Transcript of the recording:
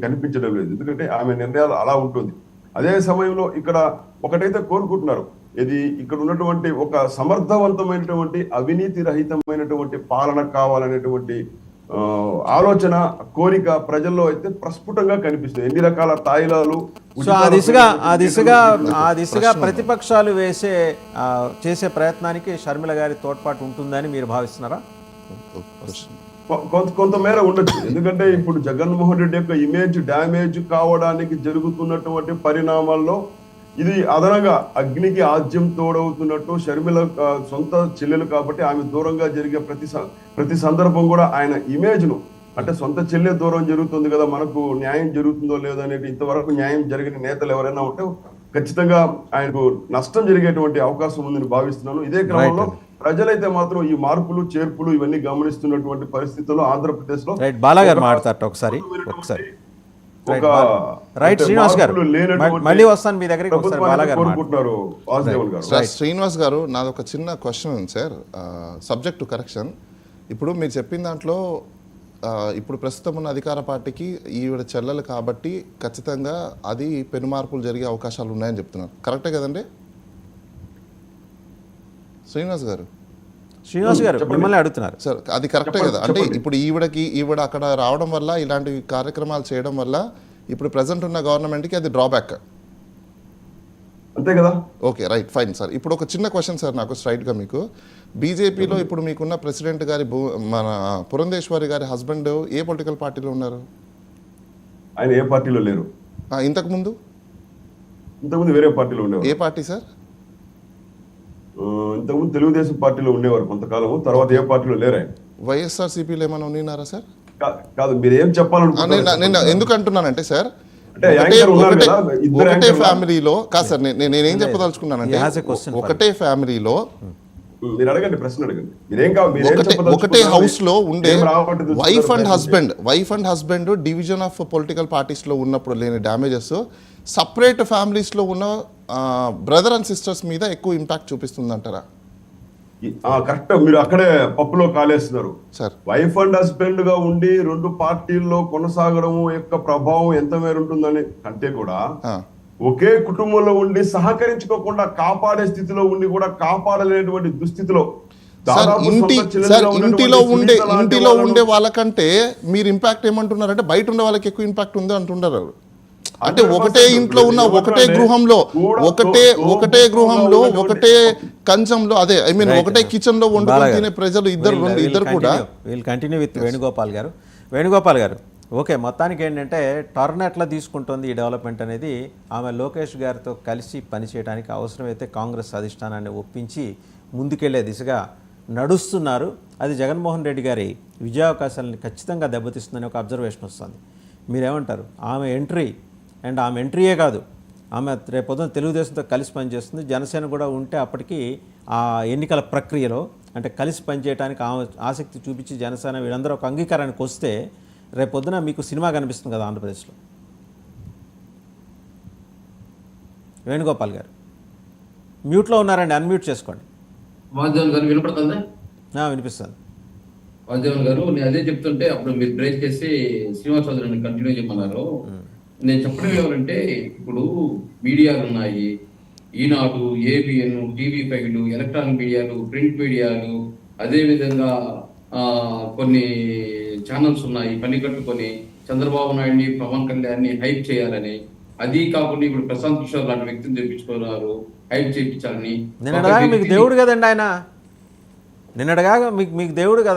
కనిపించడం లేదు. ఎందుకంటే ఆమె నిర్ణయాలు అలా ఉంటుంది. అదే సమయంలో ఇక్కడ ఒకటైతే కోరుకుంటున్నారు, ఇది ఇక్కడ ఉన్నటువంటి ఒక సమర్థవంతమైనటువంటి అవినీతి రహితమైనటువంటి పాలన కావాలనేటువంటి ఆలోచన, కోరిక ప్రజల్లో అయితే ప్రస్ఫుటంగా కనిపిస్తుంది. ఎన్ని రకాల తాయిలాలు. సో ఆ దిశగా ప్రతిపక్షాలు చేసే ప్రయత్నానికి షర్మిల గారి తోడ్పాటు ఉంటుందని మీరు భావిస్తున్నారా? కొంతమేర ఉండొచ్చు. ఎందుకంటే ఇప్పుడు జగన్మోహన్ రెడ్డి యొక్క ఇమేజ్ డ్యామేజ్ కావడానికి జరుగుతున్నటువంటి పరిణామాల్లో ఇది అదనంగా అగ్నికి ఆజ్యం తోడవుతున్నట్టు. షర్మిల సొంత చెల్లెలు కాబట్టి ఆమె దూరంగా జరిగే ప్రతి సందర్భం కూడా ఆయన ఇమేజ్ ను, అంటే సొంత చెల్లె దూరం జరుగుతుంది కదా, మనకు న్యాయం జరుగుతుందో లేదో అనేది ఇంతవరకు న్యాయం జరిగిన నేతలు ఎవరైనా ఉంటే ఖచ్చితంగా ఆయనకు నష్టం జరిగేటువంటి అవకాశం ఉందని భావిస్తున్నాను. ఇదే క్రమంలో ప్రజలైతే మాత్రం ఈ మార్పులు చేర్పులు ఇవన్నీ గమనిస్తున్నటువంటి పరిస్థితుల్లో ఆంధ్రప్రదేశ్ లో బాలా గారు మాట్లాడతారు ఒకసారి. శ్రీనివాస్ గారు మళ్ళీ వస్తాను మీ దగ్గరికి. శ్రీనివాస్ గారు, నాది ఒక చిన్న క్వశ్చన్ ఉంది సార్, సబ్జెక్ట్ టు కరెక్షన్. ఇప్పుడు మీరు చెప్పిన దాంట్లో ఇప్పుడు ప్రస్తుతం ఉన్న అధికార పార్టీకి ఈవిడ చెల్లెలు కాబట్టి ఖచ్చితంగా అది పెను మార్పులు జరిగే అవకాశాలు ఉన్నాయని చెప్తున్నారు, కరెక్టే కదండి శ్రీనివాస్ గారు? మిమ్మల్ని అడుగుతున్నారు సార్, అది కరెక్టే కదా? అంటే ఇప్పుడు ఈవిడ అక్కడ రావడం వల్ల, ఇలాంటి కార్యక్రమాలు చేయడం వల్ల ఇప్పుడు ప్రెసెంట్ ఉన్న గవర్నమెంట్కి అది డ్రాబ్యాక్, అంతే కదా? Okay, right, fine sir. ఇప్పుడు ఒక చిన్న క్వశ్చన్ సార్ నాకు స్ట్రైట్గా. మీకు బీజేపీలో ఇప్పుడు మీకున్న ప్రెసిడెంట్ గారి మన పురంధేశ్వరి గారి హస్బెండ్ ఏ పొలిటికల్ పార్టీలో ఉన్నారు? ఆయన ఏ పార్టీలో లేరు. ఇంతకుముందు వేరే పార్టీలో ఉండేవారు. ఏ పార్టీ సార్? ఇంతకుముందు తెలుగుదేశం పార్టీలో ఉండేవారు కొంతకాలం, తర్వాత ఏ పార్టీలో లేరు. ఆయన వైఎస్ఆర్సీపీలో ఏమైనా ఉన్నారా సార్? కాదు, మీరు ఏం చెప్పాలనుకుంటున్నారు? నేను ఎందుకు అంటున్నానంటే సార్, ఒకటే ఫ్యామిలీలో కాదు సార్, నేనేం చెప్పదలుచుకున్నానంటే ఒకటే ఫ్యామిలీలో ఒకటే హౌస్ లో ఉండే wife and husband division of political parties లో ఉన్నప్పుడు లేని డ్యామేజెస్ సపరేట్ ఫ్యామిలీస్ లో ఉన్న బ్రదర్ అండ్ సిస్టర్స్ మీద ఎక్కువ ఇంపాక్ట్ చూపిస్తుంది అంటారా? కరెక్ట్, మీరు అక్కడే పప్పులో కాలేస్తున్నారు సార్. వైఫ్ అండ్ హస్బెండ్ గా ఉండి రెండు పార్టీల్లో కొనసాగడం యొక్క ప్రభావం ఎంత మేర ఉంటుందని కంటే కూడా ఒకే కుటుంబంలో ఉండి సహకరించుకోకుండా కాపాడే స్థితిలో ఉండి కూడా కాపాడలేనటువంటి దుస్థితిలో ఇంటిలో ఉండే వాళ్ళకంటే మీరు ఇంపాక్ట్ ఏమంటున్నారంటే బయట ఉండే వాళ్ళకి ఎక్కువ ఇంపాక్ట్ ఉంది అంటున్నారు. అంటే ఒకటే ఇంట్లో ఉన్న ఒకటే గృహంలో ఒకటే కంచంలో, అదే ఐ మీన్ ఒకటే కిచెన్ లో వండుకొని తినే ప్రజలు ఇద్దరు కూడా. కంటిన్యూ విత్ వేణుగోపాల్ గారు ఓకే, మొత్తానికి ఏంటంటే టర్న్ ఎట్లా తీసుకుంటుంది ఈ డెవలప్మెంట్ అనేది, ఆమె లోకేష్ గారితో కలిసి పనిచేయడానికి అవసరమైతే కాంగ్రెస్ అధిష్టానాన్ని ఒప్పించి ముందుకెళ్లే దిశగా నడుస్తున్నారు. అది జగన్మోహన్ రెడ్డి గారి విజయావకాశాలను ఖచ్చితంగా దెబ్బతీస్తుందని ఒక అబ్జర్వేషన్ వస్తుంది. మీరేమంటారు? ఆమె ఎంట్రీ అండ్ ఆమె ఎంట్రీయే కాదు, ఆమె రేపొద్దున తెలుగుదేశంతో కలిసి పనిచేస్తుంది. జనసేన కూడా ఉంటే అప్పటికి ఆ ఎన్నికల ప్రక్రియలో అంటే కలిసి పనిచేయడానికి ఆమె ఆసక్తి చూపించి జనసేన వీళ్ళందరూ ఒక అంగీకారానికి వస్తే రేపొద్దున మీకు సినిమా కనిపిస్తుంది కదా ఆంధ్రప్రదేశ్లో. వేణుగోపాల్ గారు మ్యూట్లో ఉన్నారండి, అన్మ్యూట్ చేసుకోండి. వాసుదేవన్ గారు వినపడుతుందా? వినిపిస్తుంది. వాసుదేవన్ గారు, నేను అదే చెప్తుంటే అప్పుడు మీరు బ్రేక్ చేసి శ్రీనివాస్ చౌదరిని కంటిన్యూ చేయమన్నారు. నేను చెప్పడం ఏమంటే, ఇప్పుడు మీడియాలు ఉన్నాయి, ఈనాడు, ఏబిఎన్, TV5, ఎలక్ట్రానిక్ మీడియాలు, ప్రింట్ మీడియాలు, అదేవిధంగా కొన్ని ఛానల్స్ ఉన్నాయి పని కట్టుకొని చంద్రబాబు నాయుడిని, పవన్ కళ్యాణ్ని హైప్ చేయాలని. అది కాకుండా ఇప్పుడు ప్రశాంత్ కిషోర్ లాంటి వ్యక్తిని తెప్పించుకున్నారు హైప్ చేయించాలని. నిన్నటిదాకా మీకు దేవుడు కదండి ఆయన, నిన్నటిదాకా మీకు దేవుడు కదా.